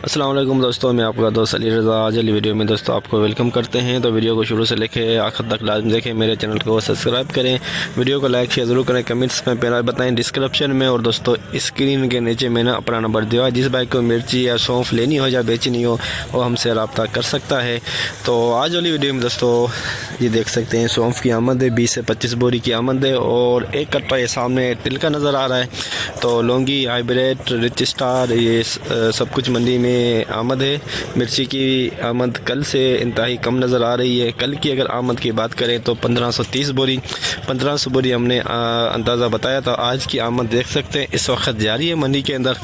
अस्सलाम वालेकुम दोस्तों, मैं आपका दोस्त अली रज़ा। आज वाली वीडियो में दोस्तों आपको वेलकम करते हैं। तो वीडियो को शुरू से लेके आखिर तक लाजम देखें, मेरे चैनल को सब्सक्राइब करें, वीडियो को लाइक शेयर ज़रूर करें, कमेंट्स में पहला बताएं डिस्क्रिप्शन में। और दोस्तों स्क्रीन के नीचे मैंने अपना नंबर दिया है, जिस भाई को मिर्ची या सौंफ लेनी हो या बेचनी हो वो हमसे रब्ता कर सकता है। तो आज वाली वीडियो में दोस्तों ये देख सकते हैं सौंफ की आमद है, 20 से 25 बोरी की आमद है। और एक कट्टा ये सामने तिल का नज़र आ रहा है। तो लौंगी, हाइब्रिड, रिच स्टार, ये सब कुछ मंडी में आमद है। मिर्ची की आमद कल से इंतहाई कम नज़र आ रही है। कल की अगर आमद की बात करें तो 1530 बोरी 1500 बोरी हमने अंदाज़ा बताया था। आज की आमद देख सकते हैं इस वक्त जारी है मंडी के अंदर।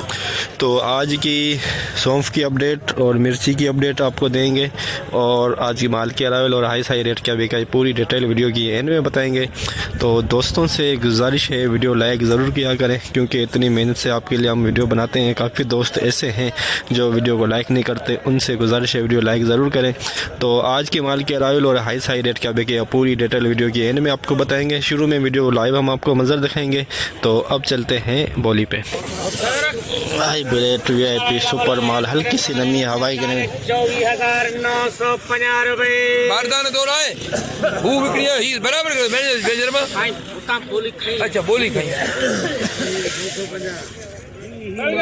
तो आज की सौंफ की अपडेट और मिर्ची की अपडेट आपको देंगे, और आज की माल के अरावल और हाई साई रेट क्या बिका है पूरी डिटेल वीडियो की एंड में बताएंगे। तो दोस्तों से गुजारिश है वीडियो लाइक ज़रूर किया करें, क्योंकि इतनी मेहनत से आपके लिए हम वीडियो बनाते हैं। काफ़ी दोस्त ऐसे हैं जो वीडियो को लाइक नहीं करते, उनसे गुजारिश है वीडियो लाइक ज़रूर करें। तो आज के माल के अरावल और हाई साई रेट क्या बिके पूरी डिटेल वीडियो की एंड में आपको बताएंगे। शुरू में वीडियो लाइव हम आपको मंजर दिखाएंगे। तो अब चलते हैं बोली पे। हाइब्रिड VIP सुपर माल, हल्की सी नमी हवाई के 24,950 रुपये। बारदाना दो रहा है वो बिक्री है ही बराबर कर मैंने बेजर में अच्छा बोली खाई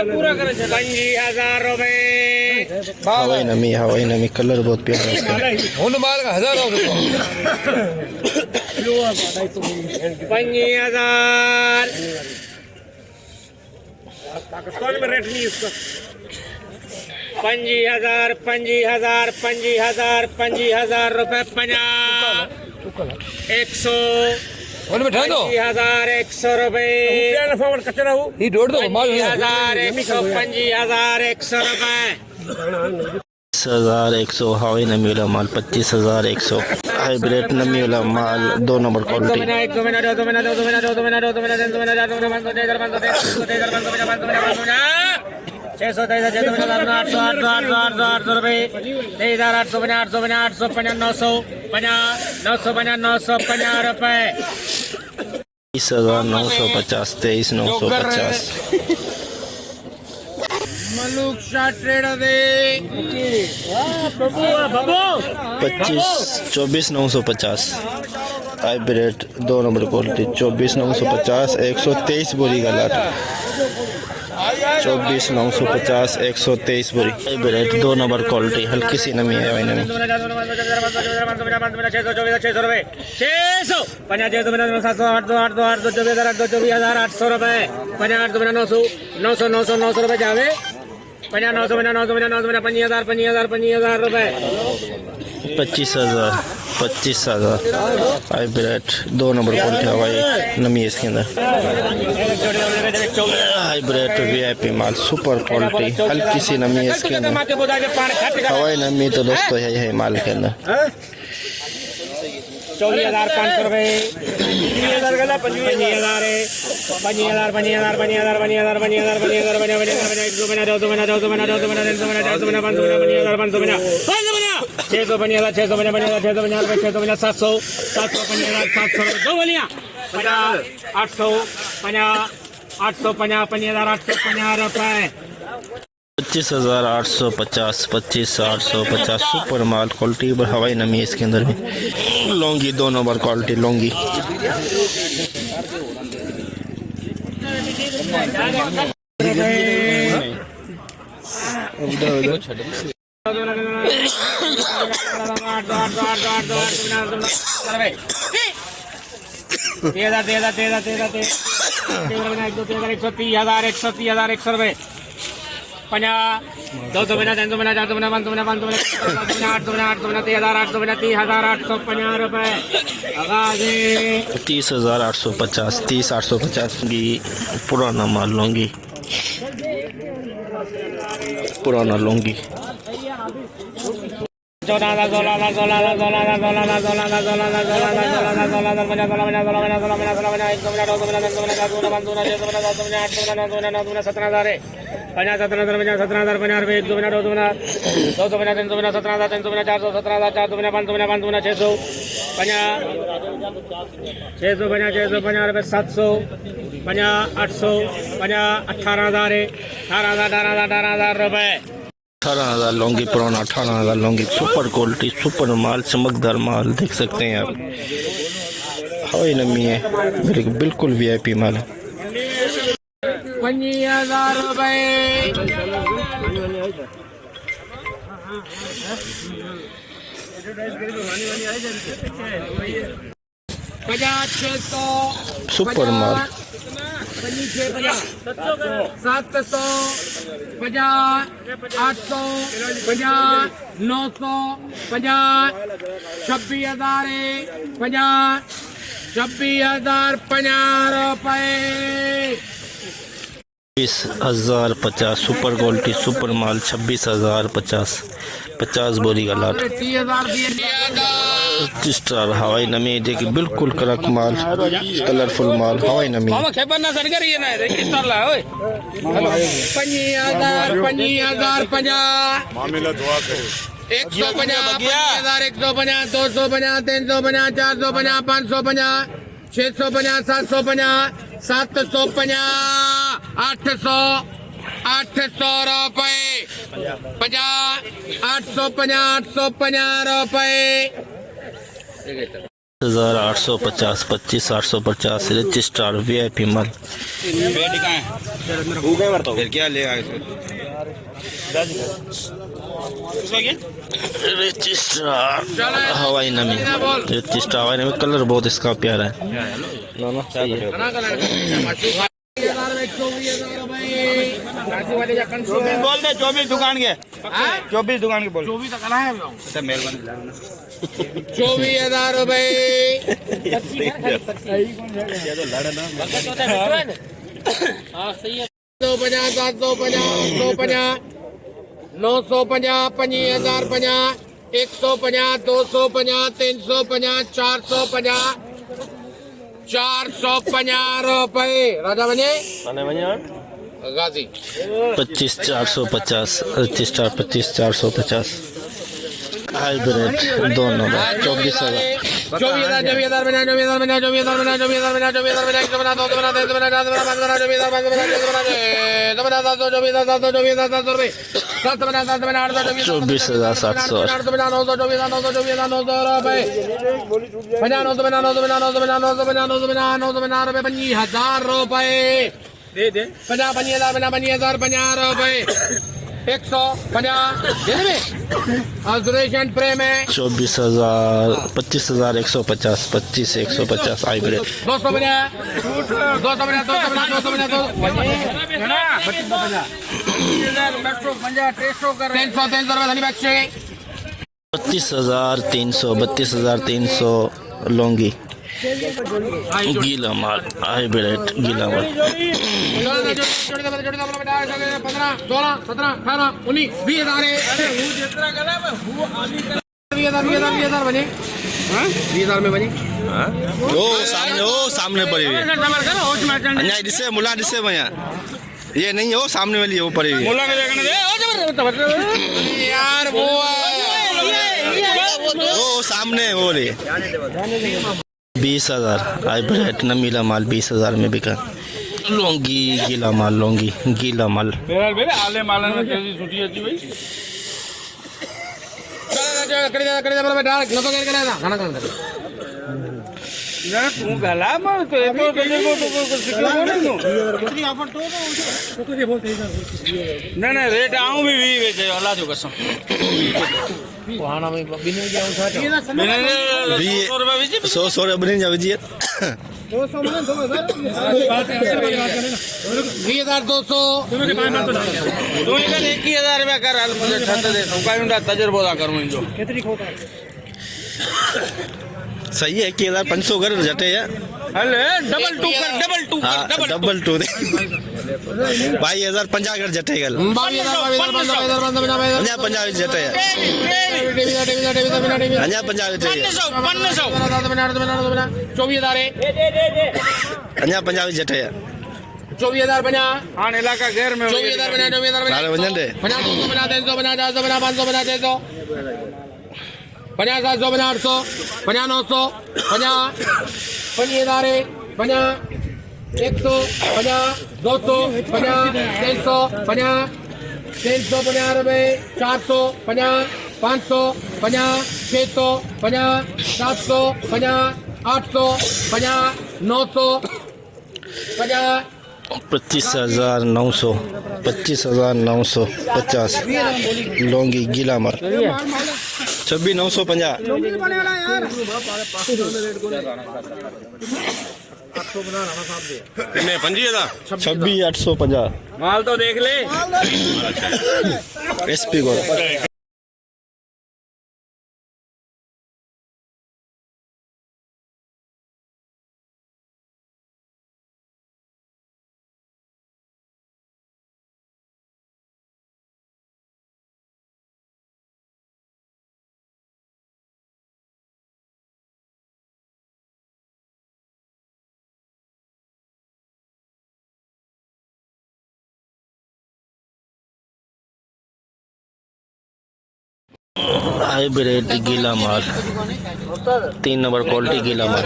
पूरा करे 25,000 रुपये। हवाई नमी कलर बहुत प्यारा है इसका। उन माल का 1000 रुपये 25,000 पाकिस्तान में रेट नहीं इसका। 25,000 रुपये 100 उनमें ठहर दो 25,100 रुपये। कचरा हो ये जोड़ दो माल 25,100 रुपये। 25,100 हवाई नमी वाला माल 25,100। हाइब्रिड नमी वाला माल 2 नंबर क्वालिटी। 600 रुपये 950 रुपये। 23,950 23,950। मलूक शाह ट्रेडर दे 24,950 हाइब्रिड 2 नंबर क्वालिटी 24,950 123 बोरी का लाट। 24,950 123 बोरी हाइब्रिड 2 नंबर क्वालिटी, हल्की सी नमी है भाई नमी। 600 रुपये 600 50 800 रुपये 50 900 रुपये जावे 50 900 50,000 रुपये। 25,000 हाइब्रिड 2 नंबर क्वालिटी हवाई नमी है इसके अंदर। हाइब्रिड VIP माल सुपर क्वालिटी, हल्की सी नमी है इसके अंदर। हवाई नमी तो दोस्तों है माल के अंदर। 24,500 रुपये 25,000 25,850 25,850 सुपर माल क्वालिटी पर हवाई नमी है इसके अंदर भी। Laungi 2 number quality Laungi. तेरह 130,000 रुपये 50 200 300 400 500 800 30,850 रुपये। 30,850 30,850 की पुराना माल लौंगी, पुराना लौंगी। 17,000 17,000 रुपये 18,000 रुपये 18,000 लौंगी पुराना, 18,000 लौंगी, सुपर क्वालिटी, सुपर माल, चमकदार माल देख सकते हैं आप। हवाई नमी है, बिल्कुल VIP माल है। 25,000 रुपए। 50,600 सुपर माल। 700 50 800 50 900 50 26,000 50 26,050 रुपए। 20,050 सुपर क्वालिटी, सुपर माल, 26,050, 50 बोरी का लाट। 30 स्टार हवाई नमी, देखिए बिल्कुल कड़क माल, कलरफुल माल, हवाई नमी। 25,000 25,050 150 150 250 350 450 550 650 750 750 800 800 रुपए। 50 850 850 रुपए। 1850, 25,850, रिच स्टार VIP माल। फिर क्या ले आए थे? रिच स्टार हवाई नमी, रिच स्टार हवाई नमी, कलर बहुत इसका प्यारा है। ना सही है। बोल दे 24 दुकान के, 24 दुकान के बोल। 24,000 रुपए। 250 750 850 950 25,050 150 250 350 450 450 रुपए। राजा बने गाजी। 25,450, रिच स्टार 25,450, हाइब्रिड दोनों 24,000। 24,000 24,000 बना 24,000 बना 24,000 बना 24,000 बना 24,000 बना 1 बना 2 बना 3 बना 4 बना 5 बना 24,000 5 बना 6 बना 7 बना 7 24,000 700 रुपए। 7 बना 8 24,700, 8 बना 900 24,000 900 रुपए। 50 900 बना 900 बना 900 बना 900 बना 900 बना 900 बना रुपए। 25,000 रुपए। दे 50 25,000 बना 25,000 50 रुपए। 150 दे दे ऑब्जर्वेशन प्रेम है। 24,000, 25,150, 25,150 हाइब्रिड। 200 बना 200 बना 200 बना 200 बना 200 300 रुपए धनी बख्शे। 32,300, 32,300 लौंगी, गीला माल, हाइब्रिड गीला माल। 15 16 17 18 19 20,000 बने। 20,000 में बने। ओ सामने पड़ी हुई है। अन्या इससे मुला इससे भैया ये नहीं हो, सामने वाली वो पड़ी हुई है। यार वो सामने वो रही। 20,000 हाइब्रिड नमीला माल, 20,000 में बिका। लौंगी गीला माल, लौंगी गीला माल। आले मालन में कैसी छुट्टी अच्छी भाई। तू गला मत तो नहीं नहीं रेट आऊं भी बेचे अल्लाह जो कसम। 100 रुपये बने जा बजिए। 20,200 21,000 रुपया कर मुझे छत दे तजुर्बा करूँ जो सही है। 21,500 कर जटे है। अरे डबल टू कर डबल टू दे 22,050 कर जटे गल। 50 जटे है। 50 जटे है। 50 जटे है। 24,000 बना। हाँ इलाका गैर में 24,000 बना 24,000 बना। सारे वजन दे 50 200 बना 300 बना 400 बना 500 बना 600 50 700 बना 800 50 900 50 25,000 50 100 50 200 50 300 50 350 रुपए 450 550 650 750 850 950 25,900 25,950 लौंगी गीला मार 26,950 कितने 25,000 26,850 माल तो देख ले एसपी को हाइब्रिड गीला माल 3 नंबर क्वालिटी गीला माल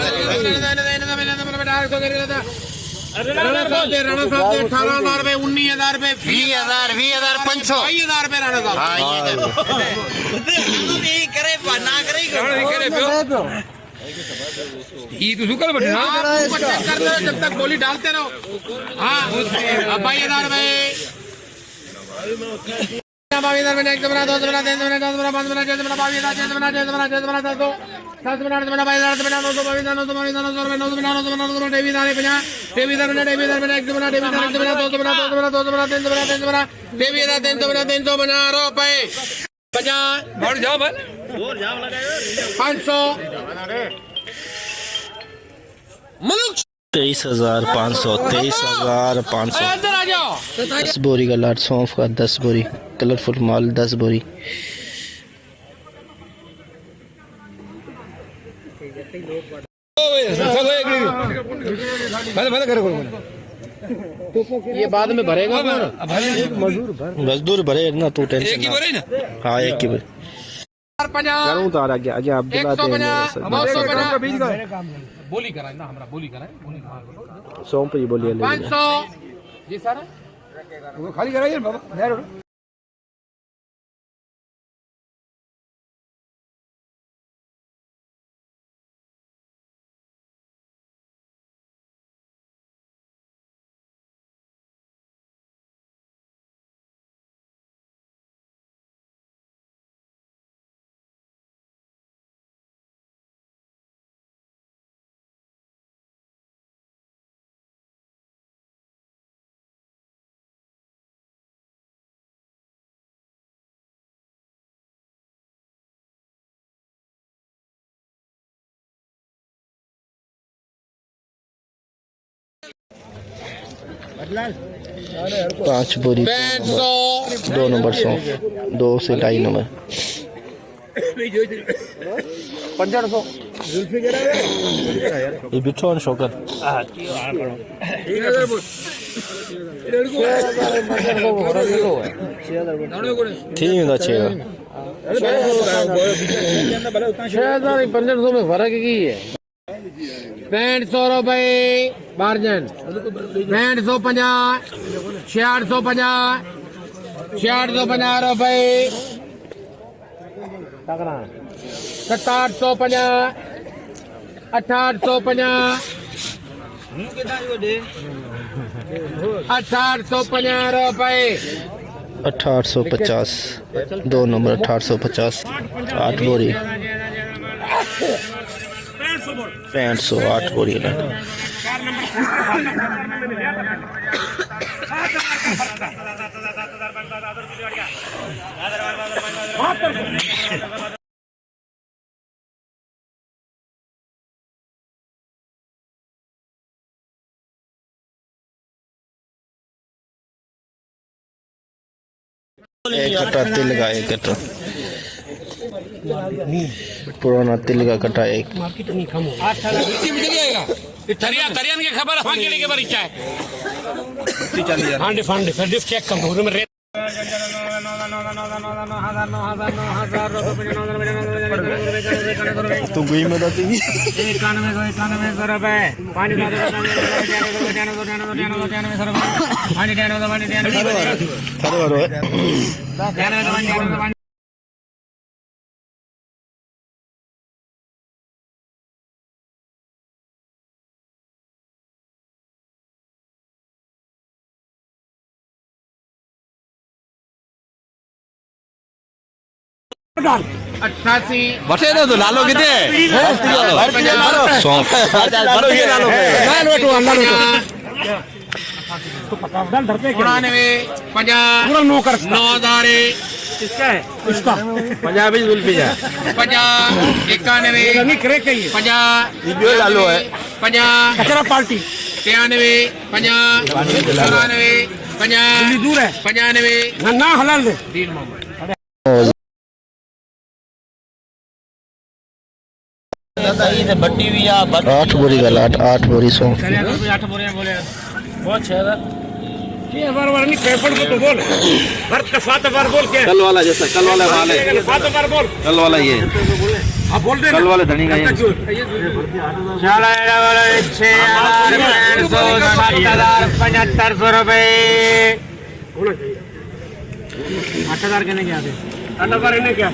राणा साहब दे 18,000 रुपए 19,000 रुपए 20,000 500 22,000 रुपए राणा साहब ये तो सुकल बटे ना ऊपर चेक करते रहो जब तक गोली डालते रहो हाँ 22,000 रुपए 22,000 में 1 बना 2 बना 3 बना 10 बना 5 बना 6 बना 22,000 6 बना 6 बना 6 बना 10 7 बना 8 बना 22,000 बना 9 22,000 9 22,000 9 बना 9 बना 9 बना 50 23,000 बना 1 बना 2 बना 2 बना 3 बना 300 बना 300 बना रुपए 50 बढ़ जाओ भाई 500 मुल्क 23,500 23,500 अंदर आ जाओ 10 बोरी का लाट सौंफ का 10 बोरी कलरफुल माल 10 बोरी ये बाद में भरेगा मजदूर भरे ना तू टेंशन एक ही बोले ना हाँ एक ही बोरी 50 करूँ तो आगे आगे आप दिलाते हैं 150 बोली कराए ना हमरा बोली कराए सौंफ ही बोलिए ले 500 जी सर खाली कराइए बाबा पाँच बोरी 500 2 नंबर सौंफ 2 से 2.5 नंबर 500 ये बिठो और शोकर ठीक है अच्छे 6,500 में फर्क की है 65 रुपए मार्जिन 6550 650 650 रुपए 750 850 850 रुपए 1850 2 नंबर 1850 8 बोरी 6500 8 बोरी है एक कट्टा तिल का एक कट्टा पुराना तिल का कट्टा एक तरियान की खबर के लिए बड़ी चाहे हाँ डिफांड चेक कर तो कोई मदद नहीं 91 रुपए पानी अट्ठासी बटे ना तो लालो कितने सौंफ उनानवे 50 9 हज़ार इसका पंजाबी जुल्फी है 50 91 50 लालो है 50 कचरा पार्टी 93 50 94 50 दूर है 95 ना हलाल दे बट्टी भी या 8 बोरी का लाट 8 बोरी सौंफ की। 8 बोले बोले बहुत है ये बार नहीं पेपर को तो बोल भर का 7 बार बोल के कल वाला जैसा कल वाला वाले 7 बार बोल कल वाला ये हां बोल दे कल वाले धनी का ये चला वाला 6575 रुपए 8000 के नहीं क्या दे 8000 ने क्या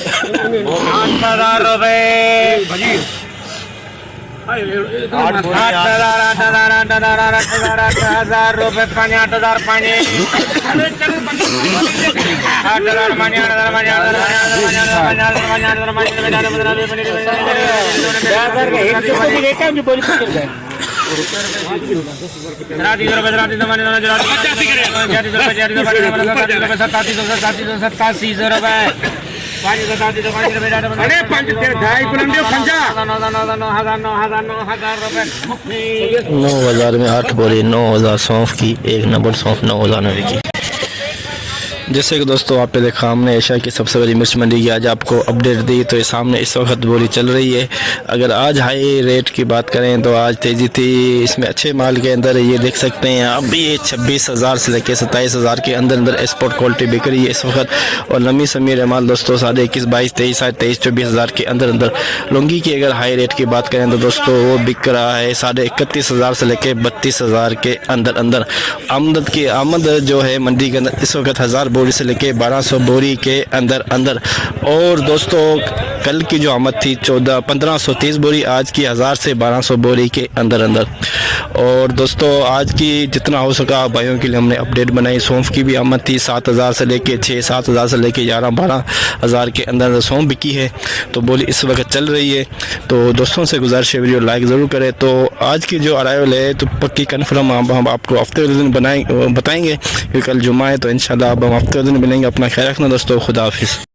8000 रुपए भाजी 8000 रुपए 8000 पानी 9,000 में 8 बोरी 9,000 सौंफ की। 1 नंबर सौंफ 9,000 की। जैसे कि दोस्तों आपने देखा हमने एशिया की सबसे बड़ी मिर्च मंडी की आज आपको अपडेट दी। तो ये सामने इस वक्त बोली चल रही है। अगर आज हाई रेट की बात करें तो आज तेज़ी थी इसमें अच्छे माल के अंदर। ये देख सकते हैं आप भी 26,000 से लेकर 27,000 के अंदर अंदर एक्सपोर्ट क्वालिटी बिक रही है इस वक्त। और लंबी समीर माल दोस्तों 21,500 22,000 23,000 24,000 के अंदर अंदर। लुंगी की अगर हाई रेट की बात करें तो दोस्तों वो बिक रहा है 31,500 से लेकर 32,000 के अंदर अंदर। आमद जो है मंडी के अंदर इस वक्त 1000 बोरी से लेके 1200 बोरी के अंदर अंदर। और दोस्तों कल की जो आमद थी 1530 बोरी, आज की 1000 से 1200 बोरी के अंदर अंदर। और दोस्तों आज की जितना हो सका भाइयों के लिए हमने अपडेट बनाई। सौंफ की भी आमद थी 7,000 से लेके 6-7,000 से लेके 11-12,000 के अंदर सौंफ बिकी है। तो बोली इस वक्त चल रही है। तो दोस्तों से गुजारिश है वीडियो लाइक ज़रूर करें। तो आज की जो अराइवल है तो पक्की कन्फर्म हम आपको हफ्ते दिन बताएंगे क्योंकि कल जुम्मा है। तो इंशाल्लाह अब हम हफ्ते दिन मिलेंगे। अपना ख्याल रखना दोस्तों। खुदा हाफिज़।